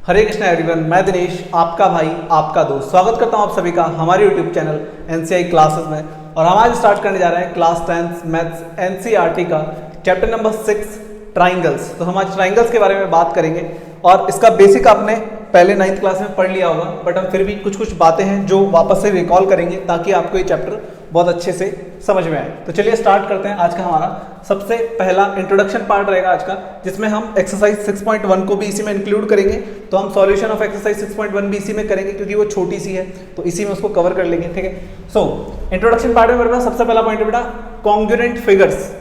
हरे Krishna everyone, मैं दिनेश आपका भाई आपका दोस्त स्वागत करता हूं आप सभी का हमारे यूट्यूब चैनल एनसीआई क्लासेस में। और हम आज स्टार्ट करने जा रहे हैं क्लास 10 मैथ्स एनसीईआरटी का चैप्टर नंबर 6 ट्राइंगल्स। तो हम आज ट्राइंगल्स के बारे में बात करेंगे और इसका बेसिक आपने पहले 9th क्लास में पढ़ लिया होगा, बट हम फिर भी कुछ कुछ बातें हैं जो वापस से रिकॉल करेंगे ताकि आपको ये चैप्टर बहुत अच्छे से समझ में आए। तो चलिए स्टार्ट करते हैं। आज का हमारा सबसे पहला इंट्रोडक्शन पार्ट रहेगा आज का, जिसमें हम एक्सरसाइज 6.1 को भी इसी में इंक्लूड करेंगे। तो हम सॉल्यूशन ऑफ एक्सरसाइज 6.1 भी इसी में करेंगे क्योंकि वो छोटी सी है, तो इसी में उसको कवर कर लेंगे। ठीक है, सो इंट्रोडक्शन पार्ट में मेरे पास सबसे पहला पॉइंट है बेटा कॉन्ग्रुएंट फिगर्स।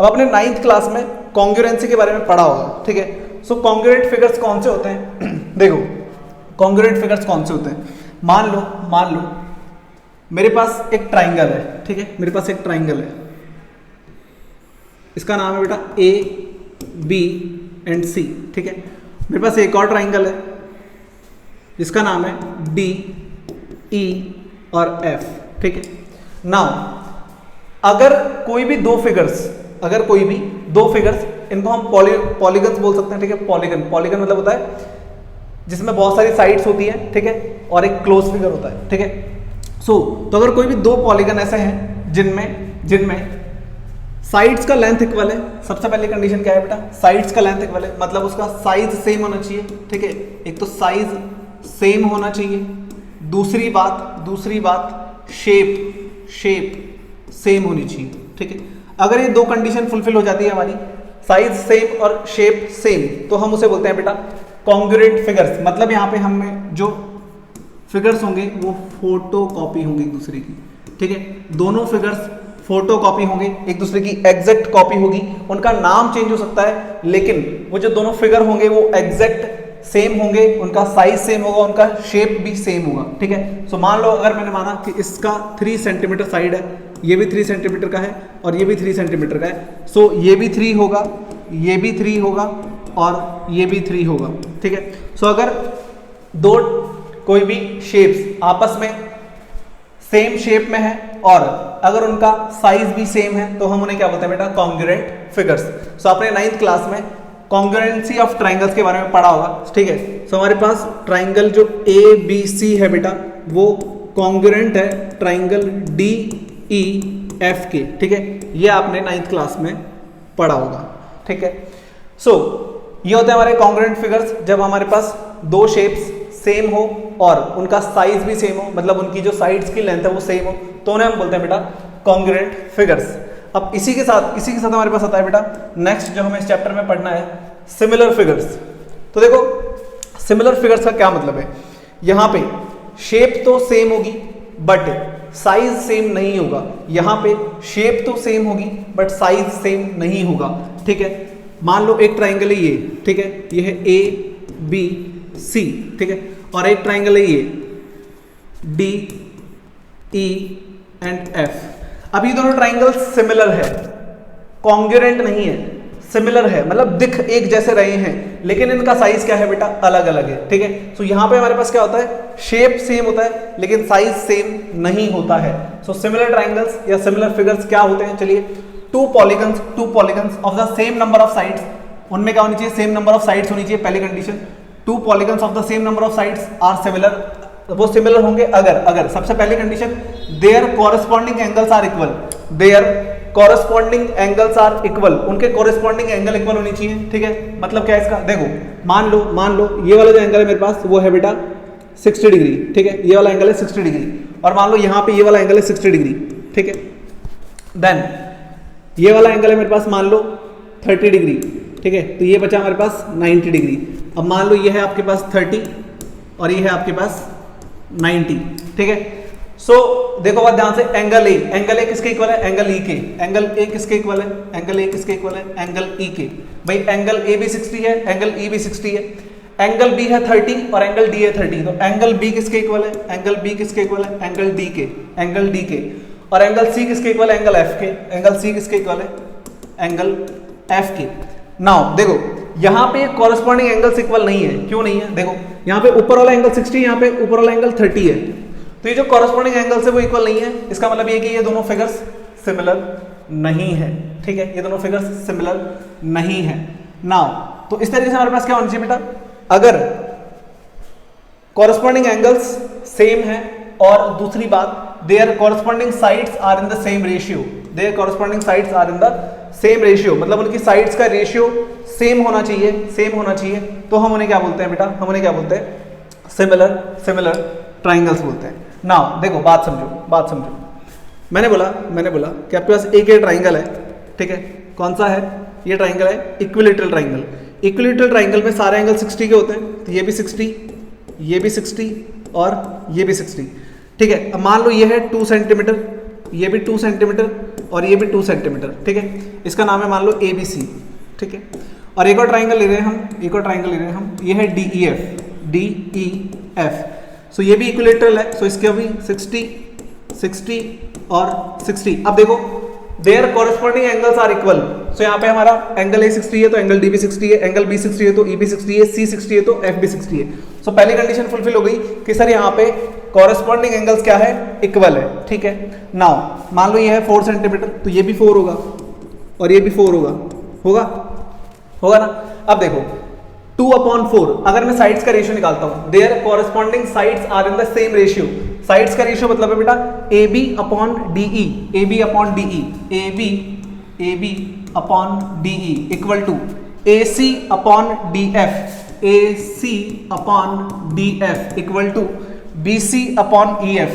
अब आपने 9th क्लास में कॉन्ग्रुएंसी के बारे में पढ़ा होगा। ठीक है, सो कॉन्ग्रुएंट फिगर्स कौन से होते हैं? देखो कॉन्ग्रुएंट फिगर्स कौन से होते हैं। मान लो मेरे पास एक ट्राइंगल है। ठीक है, मेरे पास एक ट्राइंगल है, इसका नाम है बेटा ए बी एंड सी। ठीक है, मेरे पास एक और ट्राइंगल है जिसका नाम है डी ई और एफ। ठीक है, नाउ अगर कोई भी दो फिगर्स इनको हम पॉलीगन्स बोल सकते हैं। ठीक है, पॉलीगन मतलब होता है जिसमें बहुत सारी साइड्स होती हैं। ठीक है, और एक क्लोज फिगर होता है। ठीक है, तो अगर कोई भी दो पॉलीगन ऐसे हैं जिनमें साइड्स का लेंथ इक्वल है। सबसे पहली कंडीशन क्या है बेटा? साइड्स का लेंथ इक्वल है, मतलब उसका साइज सेम होना चाहिए। ठीक है, एक तो साइज सेम होना चाहिए, दूसरी बात शेप सेम होनी चाहिए। ठीक है, अगर ये दो कंडीशन फुलफिल हो जाती है हमारी, साइज सेम और शेप सेम, तो हम उसे बोलते हैं बेटा कॉन्ग्रुएंट फिगर्स। मतलब यहाँ पे हमें जो फिगर्स होंगे वो फोटो कॉपी होंगे एक दूसरे की। ठीक है, दोनों फिगर्स फोटो कॉपी होंगे, एक दूसरे की एग्जैक्ट कॉपी होगी। उनका नाम चेंज हो सकता है, लेकिन वो जो दोनों फिगर होंगे वो एग्जैक्ट सेम होंगे, उनका साइज सेम होगा, उनका शेप भी सेम होगा। ठीक है, सो मान लो अगर मैंने माना कि इसका 3 सेंटीमीटर साइड है, ये भी 3 सेंटीमीटर का है और ये भी 3 सेंटीमीटर का है, सो ये भी 3 होगा, ये भी 3 होगा और ये भी 3 होगा। ठीक है, सो अगर दो कोई भी शेप्स आपस में सेम शेप में है और अगर उनका साइज भी सेम है तो हम उन्हें क्या बोलते हैं बेटा? Congruent figures. सो आपने 9th क्लास में कॉन्ग्रुएंसी ऑफ ट्राइंगल्स के बारे में पढ़ा होगा। ठीक है, सो हमारे पास ट्राइंगल जो ए बी सी है बेटा, वो कॉन्ग्रुएंट है ट्राइंगल डी ई एफ के। ठीक है, ये आपने 9th क्लास में पढ़ा होगा। ठीक है, सो ये होते हैं हमारे कॉन्ग्रुएंट फिगर्स जब हमारे पास दो शेप्स सेम हो और उनका साइज भी सेम हो, मतलब उनकी जो साइड्स की लेंथ है वो सेम हो, तो उन्हें हम बोलते हैं बेटा कॉन्ग्रुएंट फिगर्स। अब इसी के साथ हमारे पास आता है बेटा नेक्स्ट जो हमें इस चैप्टर में पढ़ना है, सिमिलर फिगर्स। तो देखो सिमिलर फिगर्स का क्या मतलब है। यहाँ पे शेप तो सेम होगी बट साइज सेम नहीं होगा। यहाँ पे शेप तो सेम होगी बट साइज सेम नहीं होगा। ठीक है, मान लो एक ट्राइंगल है ये। ठीक है, ये है ए बी सी। ठीक है, और एक ट्राइंगल है ये डी ई एंड एफ। अब ये दोनों ट्राइंगल्स सिमिलर है, कॉन्ग्रुएंट नहीं है, सिमिलर है, मतलब दिख एक जैसे रहे हैं, लेकिन इनका साइज क्या है बेटा? अलग अलग है। ठीक है, सो यहाँ पे हमारे पास क्या होता है? शेप सेम होता है लेकिन साइज सेम नहीं होता है। सो सिमिलर ट्राइंगल्स या सिमिलर फिगर्स क्या होते हैं? चलिए, to polygons of the same number of sides, उनमें क्या होनी चाहिए? सेम नंबर ऑफ साइड्स होनी चाहिए, पहली condition. Two polygons of the same number of sides are similar, वो सिमिलर होंगे अगर सबसे पहली condition there corresponding angles are equal. There corresponding angles are equal, उनके कॉरेस्पॉन्डिंग एंगल इक्वल होनी चाहिए। ठीक है, मतलब क्या है इसका? देखो मान लो ये वाला जो एंगल है मेरे पास वो है बेटा 60 डिग्री। ठीक है, ये वाला एंगल है 60 डिग्री और मान लो यहाँ पे ये वाला एंगल है 60 डिग्री। ठीक है, देन ये वाला एंगल है मेरे पास मान लो 30 डिग्री। ठीक है, तो ये बचा हमारे पास 90 डिग्री। अब मान लो ये है आपके पास 30 और ये है आपके पास 90। ठीक है, सो देखो बात ध्यान से, एंगल ए किसके इक्वल है? एंगल ई के। एंगल ए किसके इक्वल है? एंगल ए किसके इक्वल है? एंगल ई के। भाई एंगल ए भी 60 है, एंगल ई भी 60 है, एंगल बी है 30 और एंगल डी है 30, तो एंगल बी किसके इक्वल है? एंगल बी किसके इक्वल है? एंगल डी के। और एंगल सी किसके इक्वल है? एंगल एफ के। एंगल सी किसके इक्वल है? एंगल एफ के। नाउ देखो यहाँ पे कॉरेस्पॉन्डिंग एंगल्स इक्वल नहीं है। क्यों नहीं है? देखो यहाँ पे ऊपर वाला एंगल 60, यहाँ पे ऊपर वाला एंगल 30 है, तो ये जो कॉरेस्पॉन्डिंग एंगल्स है वो इक्वल नहीं है। इसका मतलब ये कि ये दोनों फिगर्स सिमिलर नहीं है। ठीक है, ये दोनों फिगर्स सिमिलर नहीं है। नाउ तो इस तरीके से हमारे पास क्या होना चाहिए बेटा? अगर कॉरस्पॉन्डिंग एंगल्स सेम है, और दूसरी बात there corresponding sides are in the same ratio, there corresponding sides are in the same ratio, मतलब उनकी साइड्स का रेशियो सेम होना चाहिए, सेम होना चाहिए। तो हम उन्हें क्या बोलते हैं बेटा, हम उन्हें क्या बोलते हैं, सिमिलर ट्राइंगल्स बोलते हैं। नाउ देखो बात समझो, मैंने बोला कि आपके पास एक ये ट्राइंगल है, ठीक है, कौन सा है, ये ट्राइंगल है इक्विलैटरल ट्राइंगल। इक्विलैटरल ट्राइंगल में सारे एंगल 60 के होते हैं, तो ये भी 60, ये भी 60 और ये भी 60, ठीक है। अब मान लो ये है 2 सेंटीमीटर, ये भी 2 सेंटीमीटर और ये भी 2 सेंटीमीटर, ठीक है। इसका नाम है मान लो ABC, ठीक है। और एक और ट्राइंगल ले रहे हैं हम, ये है DEF। सो ये भी इक्विलैटरल है, सो इसके भी 60 और 60। अब देखो there corresponding angles are equal, so यहाँ पे हमारा एंगल A 60 है तो एंगल DB 60 है, एंगल B 60 है तो EB 60 है, C 60 है तो FB 60 है। सो पहली कंडीशन फुलफिल हो गई कि सर यहाँ पे कॉरस्पॉन्डिंग एंगल्स क्या है, इक्वल है, ठीक है। नाउ मान लो ये है 4 सेंटीमीटर, तो ये भी 4 होगा और ये भी 4 होगा ना। अब देखो 2/4, अगर मैं साइड्स का रेशियो निकालता हूं, there corresponding sides are in the same ratio. Sides का रेशियो मतलब है बेटा AB/DE, AB/DE equal to AC/DF, AC/DF equal to BC/EF।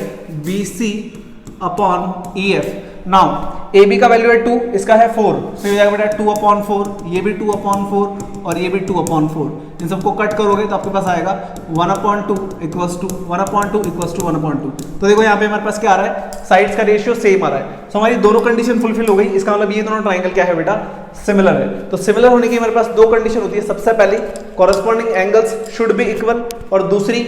Now AB का वैल्यू है 2, इसका है 4, तो ये हो जाएगा बेटा 2/4, ये भी 2/4 और ये भी 2/4। इन सबको कट करोगे तो आपके पास आएगा 1/2 इक्वल्स टू 1/2। तो देखो यहाँ पे हमारे पास क्या आ रहा है, साइड्स का रेशियो सेम आ रहा है। सो हमारी दोनों कंडीशन फुलफिल हो गई। इसका मतलब ये दोनों ट्राइंगल क्या है बेटा, सिमिलर है। तो सिमिलर होने की हमारे पास दो कंडीशन होती है। सबसे पहली corresponding angles should be equal, और दूसरी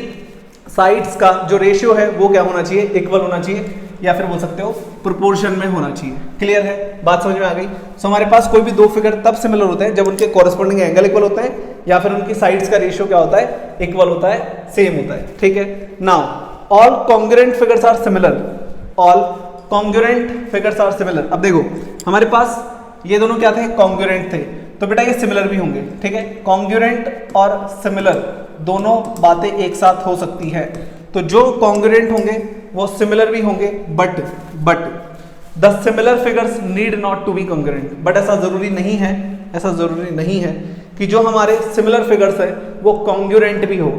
साइड्स का जो रेशियो है वो क्या होना चाहिए, इक्वल होना चाहिए, या फिर बोल सकते हो प्रोपोर्शन में होना चाहिए। क्लियर है, बात समझ में आ गई। सो हमारे पास कोई भी दो फिगर तब सिमिलर होते हैं जब उनके कॉरस्पॉन्डिंग एंगल इक्वल होता है, या फिर उनकी साइड्स का रेशियो क्या होता है, इक्वल होता है, सेम होता है। ठीक है, now all congruent figures are similar, all congruent figures are similar. अब देखो हमारे पास ये दोनों क्या थे, कॉन्ग्रुएंट थे, तो बेटा ये सिमिलर भी होंगे। ठीक है, कॉन्ग्रुएंट और सिमिलर दोनों बातें एक साथ हो सकती है। तो जो कॉन्ग्रुएंट होंगे वो सिमिलर भी होंगे, but the similar figures need not to be congruent. But ऐसा जरूरी नहीं है, ऐसा जरूरी नहीं है कि जो हमारे सिमिलर फिगर्स है वो कॉन्ग्रुएंट भी हो,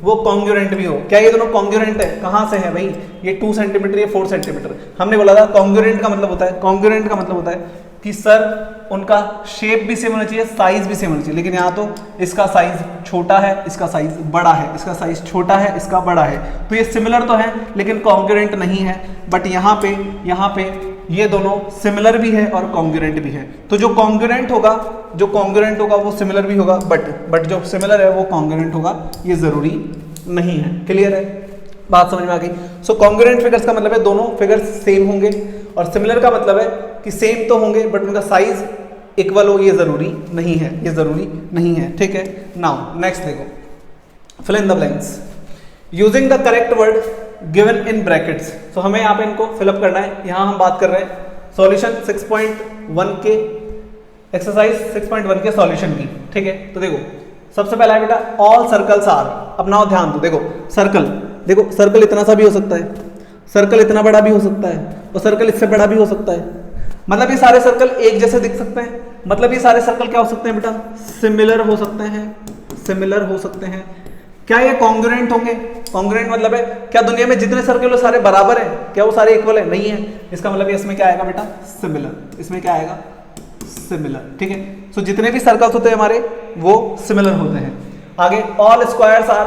वो कॉन्ग्रुएंट भी हो। क्या ये दोनों कॉन्ग्रुएंट है? कहां से है भाई, ये 2 सेंटीमीटर, ये 4 सेंटीमीटर। हमने बोला था कॉन्ग्रुएंट का मतलब होता है, कॉन्ग्रुएंट का मतलब होता है कि सर उनका शेप भी सेम होना चाहिए, साइज भी सेम होना चाहिए। लेकिन यहाँ तो इसका साइज छोटा है, इसका साइज बड़ा है, इसका साइज छोटा है, इसका बड़ा है, तो ये सिमिलर तो है लेकिन कॉन्ग्रुएंट नहीं है। बट यहाँ पे ये दोनों सिमिलर भी है और कॉन्ग्रुएंट भी है। तो जो कॉन्ग्रुएंट होगा वो सिमिलर भी होगा, बट जो सिमिलर है वो कॉन्ग्रुएंट होगा, ये जरूरी नहीं है। क्लियर है, बात समझ में आ गई। सो कॉन्ग्रुएंट फिगर्स का मतलब है दोनों फिगर्स सेम होंगे, और सिमिलर का मतलब है कि सेम तो होंगे बट उनका साइज इक्वल हो, ये जरूरी नहीं है, ये जरूरी नहीं है। ठीक है, नाउ नेक्स्ट देखो, fill in the blanks using the correct word given in brackets. So हमें यहाँ पे इनको फिलअप करना है। यहाँ हम बात कर रहे हैं सॉल्यूशन 6.1 के, एक्सरसाइज 6.1 के सॉल्यूशन की। ठीक है, तो देखो सबसे पहला है बेटा ऑल सर्कल्स आर। अब नाउ ध्यान दो, देखो सर्कल इतना सा भी हो सकता है, सर्कल इतना बड़ा भी हो सकता है, और सर्कल इससे बड़ा भी हो सकता है। मतलब ये सारे सर्कल एक जैसे दिख सकते हैं, मतलब ये सारे सर्कल क्या हो सकते हैं बेटा, सिमिलर हो सकते हैं, सिमिलर हो सकते हैं। क्या ये कॉन्ग्रुएंट होंगे? कॉन्ग्रुएंट मतलब है क्या दुनिया में जितने सर्कल हो सारे बराबर हैं, क्या वो सारे इक्वल है? नहीं है। इसका मतलब इसमें क्या आएगा बेटा, सिमिलर। इसमें क्या आएगा, सिमिलर। ठीक है, सो जितने भी सर्कल्स होते हैं हमारे वो सिमिलर होते हैं। आगे ऑल स्क्वायर्स आर,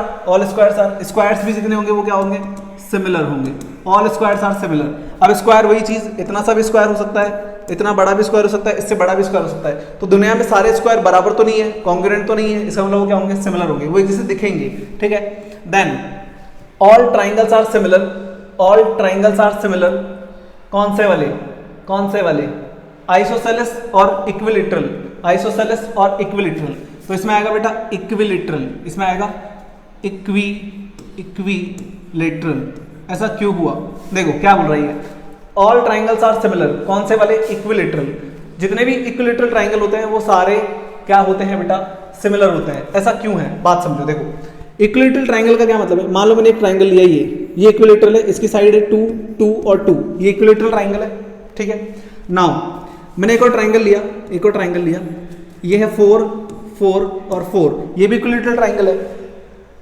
स्क्वायर्स भी जितने होंगे वो क्या होंगे, सिमिलर होंगे। All squares are similar. अब स्क्वायर वही चीज, इतना सा भी स्क्वायर हो सकता है, इतना बड़ा भी स्क्वायर हो सकता है, इससे बड़ा भी स्क्वायर हो सकता है। तो दुनिया में सारे स्क्वायर बराबर तो नहीं है, कॉन्ग्रुएंट तो नहीं है, इसका मतलब वो क्या होंगे, सिमिलर होंगे, वो एक जैसे दिखेंगे। ठीक है, then all triangles are similar, all triangles are similar. कौन से वाले, आइसोसेलेस और इक्विलैटरल, आइसोसेलेस और इक्विलैटरल। तो इसमें आएगा बेटा इक्विलैटरल, इसमें आएगा इक्विलैटरल। ऐसा क्यों हुआ, देखो क्या बोल रही है, ऑल ट्राइंगल्स आर सिमिलर। कौन से वाले, इक्विलैटरल। जितने भी इक्विलैटरल ट्राइंगल होते हैं वो सारे क्या होते हैं बेटा, सिमिलर होते हैं। ऐसा क्यों है, बात समझो। देखो इक्विलेटरल ट्राइंगल का क्या मतलब है? मान लो मैंने एक ट्राइंगल लिया, ये इक्विलेटरल है, इसकी साइड है 2 2 और 2, ये इक्विलेटरल ट्राइंगल है, ठीक है। नाउ मैंने एक और ट्राइंगल लिया, ये है 4 4 और 4, ये भी इक्विलेटरल ट्राइंगल है।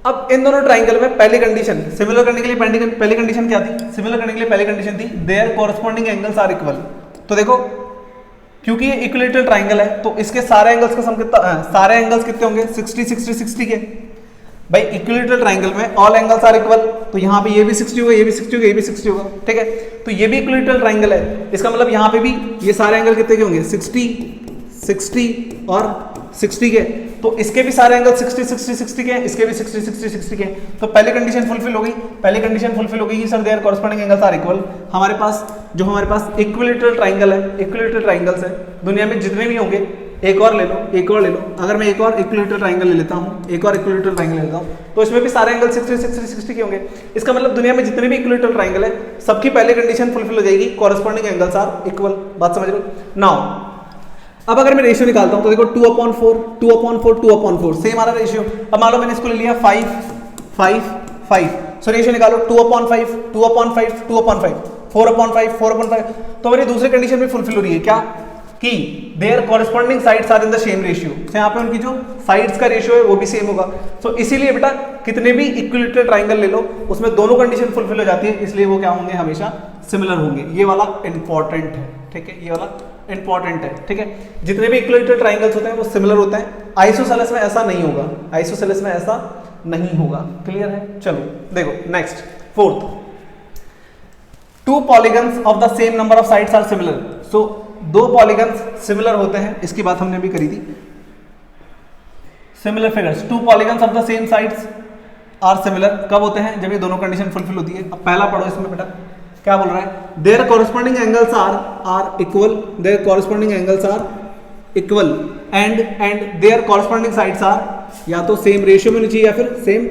अब इन दोनों ट्राइंगल में पहली कंडीशन सिमिलर करने के लिए पहली कंडीशन क्या थी? सिमिलर करने के लिए पहली कंडीशन थी there corresponding angles are equal. तो देखो क्योंकि ये इक्विलेटरल ट्राइंगल है तो इसके सारे एंगल्स का सम कितना, सारे एंगल्स कितने होंगे? 60 60 60 के। भाई इक्विलेटरल ट्राइंगल में ऑल एंगल्स आर इक्वल, तो यहाँ पे ये भी 60 होगा, ये भी 60 होगा, ये भी 60 होगा, ठीक है। तो ये भी इक्विलेटरल ट्राइंगल है, इसका मतलब यहाँ पे भी ये सारे एंगल कितने के होंगे? 60 60 और 60 के। तो इसके भी सारे एंगल 60 60 60 के, इसके भी 60 60 60 के। तो पहली कंडीशन फुलफिल हो गई, कि sir there corresponding angles are equal. हमारे पास इक्विलेटरल ट्राइंगल है, इक्विलेटरल ट्राइंगल्स है दुनिया में जितने भी होंगे, एक और ले लो। अगर मैं एक और इक्विलेटरल ट्राइंगल ले लेता हूँ, तो इसमें भी सारे एंगल 60 60 60 के होंगे। इसका मतलब दुनिया में जितने भी इक्विलेटरल ट्राइंगल है सबकी पहली कंडीशन फुलफिल हो जाएगी, कॉरस्पॉन्डिंग एंगल्स आर इक्वल। बात समझ लो। नाउ अब अगर मैं रेशियो निकालता हूं तो देखो 2/4 सेम आ रहा रेशियो। अब मान लो मैंने इसको ले लिया 5 5 5, सो रेशियो निकालो 2/5 2/5 2/5 4/5 4/5। तो मेरी दूसरी कंडीशन भी फुलफिल हो रही है, क्या? कि there corresponding sides are in the same ratio. तो यहाँ पे उनकी जो साइड्स का रेशियो है वो भी सेम होगा। तो इसीलिए बेटा कितने भी इक्विलेटरल ट्राइंगल ले लो उसमें दोनों कंडीशन फुलफिल हो जाती है, इसलिए वो क्या होंगे? हमेशा सिमिलर होंगे। ये वाला इंपॉर्टेंट है, ठीक है, ये वाला इंपॉर्टेंट है, ठीक है। जितने भी इक्विलेटरल ट्राइंगल्स होते हैं वो सिमिलर होते हैं। आइसोसेलेस में ऐसा नहीं होगा, क्लियर है? चलो देखो next, fourth, 2 polygons of the same number of sides are similar. So 2 polygons similar होते हैं, इसकी बात हमने अभी करी थी। Similar figures, 2 polygons of the same sides are similar कब होते हैं? जब ये दोनों कंडीशन फुलफिल होती है। अब पहला पढ़ो, इसमें बेटा क्या बोल रहा है? There corresponding angles are equal, there corresponding angles are equal and there corresponding sides are या तो सेम रेशियो में होनी चाहिए या फिर सेम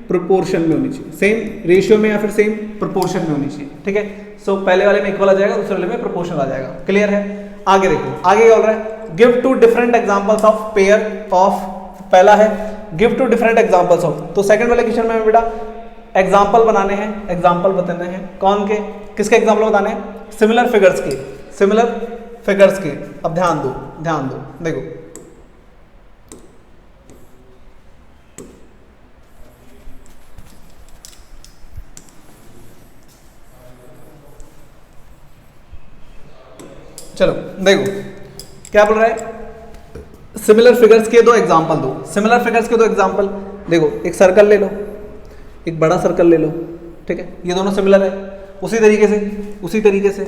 प्रोपोर्शन में होनी चाहिए, सेम रेशियो में या फिर सेम प्रोपोर्शन में होनी चाहिए, ठीक है। सो पहले वाले में इक्वल आ जाएगा, दूसरे वाले में प्रोपोर्शन आ जाएगा, क्लियर है? आगे देखो, आगे क्या बोल रहा है? Give 2 different examples of pair of, पहला है गिव 2 डिफरेंट एग्जांपल्स ऑफ। तो सेकंड वाले क्वेश्चन में बेटा एग्जाम्पल बताने हैं, कौन के? किसके एग्जाम्पल बताने हैं? सिमिलर फिगर्स के। अब ध्यान दो देखो, चलो देखो क्या बोल रहा है? सिमिलर फिगर्स के 2 एग्जाम्पल दो। सिमिलर फिगर्स के 2 एग्जाम्पल देखो, एक सर्कल ले लो, एक बड़ा सर्कल ले लो, ठीक है, ये दोनों सिमिलर है। उसी तरीके से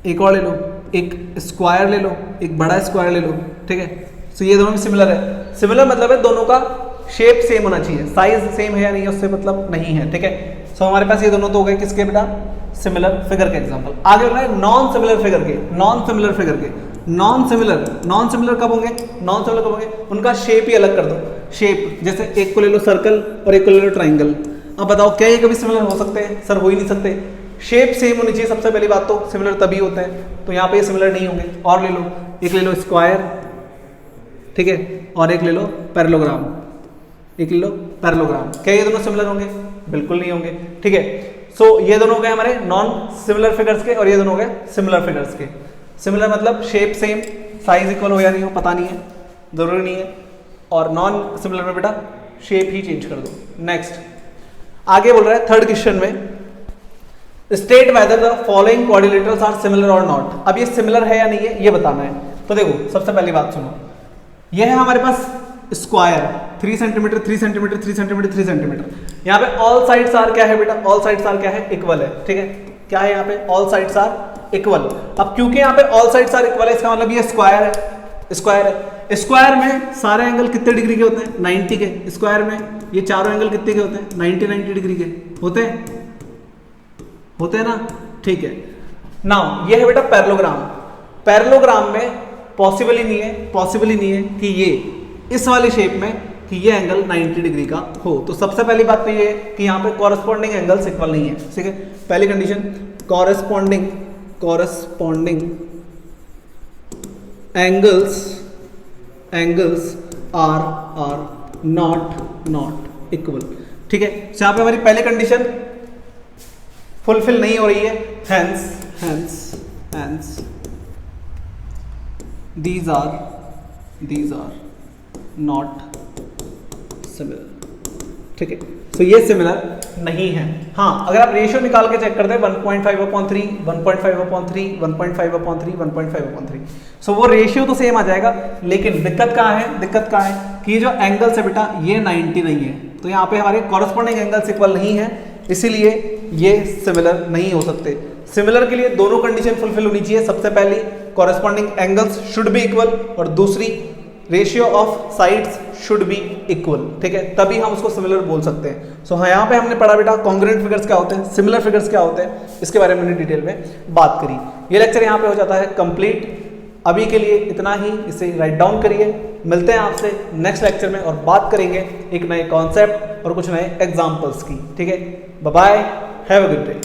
एक और ले लो, एक स्क्वायर ले लो, एक बड़ा स्क्वायर ले लो, ठीक है। तो ये दोनों भी सिमिलर है। सिमिलर मतलब है दोनों का शेप सेम होना चाहिए, साइज सेम है या नहीं उससे मतलब नहीं है, ठीक है। सो हमारे पास ये दोनों तो हो गए किसके बेटा? सिमिलर फिगर के एग्जांपल। आगे बोल रहा है नॉन सिमिलर फिगर के। नॉन सिमिलर कब होंगे? उनका शेप ही अलग कर दो। शेप जैसे एक को ले लो सर्कल और एक को ले लो ट्राइंगल। अब बताओ क्या ये कभी सिमिलर हो सकते हैं? सर हो ही नहीं सकते। शेप सेम होनी चाहिए सबसे पहली बात, तो सिमिलर तभी होते हैं, तो यहाँ पे ये सिमिलर नहीं होंगे। और ले लो, एक ले लो स्क्वायर, ठीक है, और एक ले लो पैरेललोग्राम, क्या ये दोनों सिमिलर होंगे? बिल्कुल नहीं होंगे, ठीक है। सो ये दोनों हो गए हमारे नॉन सिमिलर फिगर्स के और ये दोनों हो गए सिमिलर फिगर्स के। सिमिलर मतलब शेप सेम, साइज इक्वल हो या नहीं हो पता नहीं है, जरूरी नहीं है। और नॉन सिमिलर में बेटा शेप ही चेंज कर दो। नेक्स्ट आगे बोल रहा है थर्ड क्वेश्चन में, state whether the following quadrilaterals are similar और नॉट। अब ये सिमिलर है या नहीं है ये बताना है। तो देखो सबसे पहली बात सुनो, ये है हमारे पास square 3 centimetre 3 centimetre 3 centimetre 3 centimetre. यहाँ पे ऑल साइड्स आर क्या है बेटा? ऑल साइड्स आर क्या है? इक्वल है, ठीक है। क्या है यहाँ पे? All sides are equal. अब क्योंकि यहाँ पे ऑल साइड्स आर इक्वल है, इसका मतलब ये स्क्वायर है। स्क्वायर में सारे एंगल कितने डिग्री के होते हैं? 90 के। स्क्वायर में ये चारों एंगल कितने के होते हैं? 90 डिग्री के होते हैं ना, ठीक है। नाउ ये है बेटा पैरेललोग्राम। पैरेललोग्राम में पॉसिबल ही नहीं है कि ये इस वाले शेप में कि ये एंगल 90 डिग्री का हो। तो सबसे पहली बात तो ये है कि यहाँ पे कॉरस्पॉन्डिंग एंगल्स इक्वल नहीं है, ठीक है। पहली condition corresponding angles angles are not equal. ठीक है, तो यहाँ पे हमारी पहली कंडीशन फुलफिल नहीं हो रही है, hence these are not similar। ठीक है, तो ये सिमिलर नहीं है। हाँ, अगर आप रेशियो निकाल के चेक करते हैं 1.5/3, 1.5/3, 1.5/3, 1.5/3, सो वो रेशियो तो सेम आ जाएगा, लेकिन दिक्कत कहाँ है कि ये जो एंगल्स है बेटा ये 90 नहीं है, तो यहाँ पे हमारे कॉरस्पॉन्डिंग एंगल्स इक्वल नहीं है, इसीलिए ये सिमिलर नहीं हो सकते। सिमिलर के लिए दोनों कंडीशन फुलफिल होनी चाहिए, सबसे पहली corresponding angles should be equal, और दूसरी ratio of sides should be equal. ठीक है, तभी हम उसको सिमिलर बोल सकते हैं। सो हाँ, यहाँ पे हमने पढ़ा बेटा कॉन्ग्रुएंट फिगर्स क्या होते हैं, सिमिलर फिगर्स क्या होते हैं, इसके बारे में हमने डिटेल में बात करी। ये लेक्चर यहाँ पे हो जाता है कंप्लीट। अभी के लिए इतना ही, इसे राइट डाउन करिए। मिलते हैं आपसे नेक्स्ट लेक्चर में और बात करेंगे एक नए कॉन्सेप्ट और कुछ नए एग्जाम्पल्स की। ठीक है, bye bye, have a good day.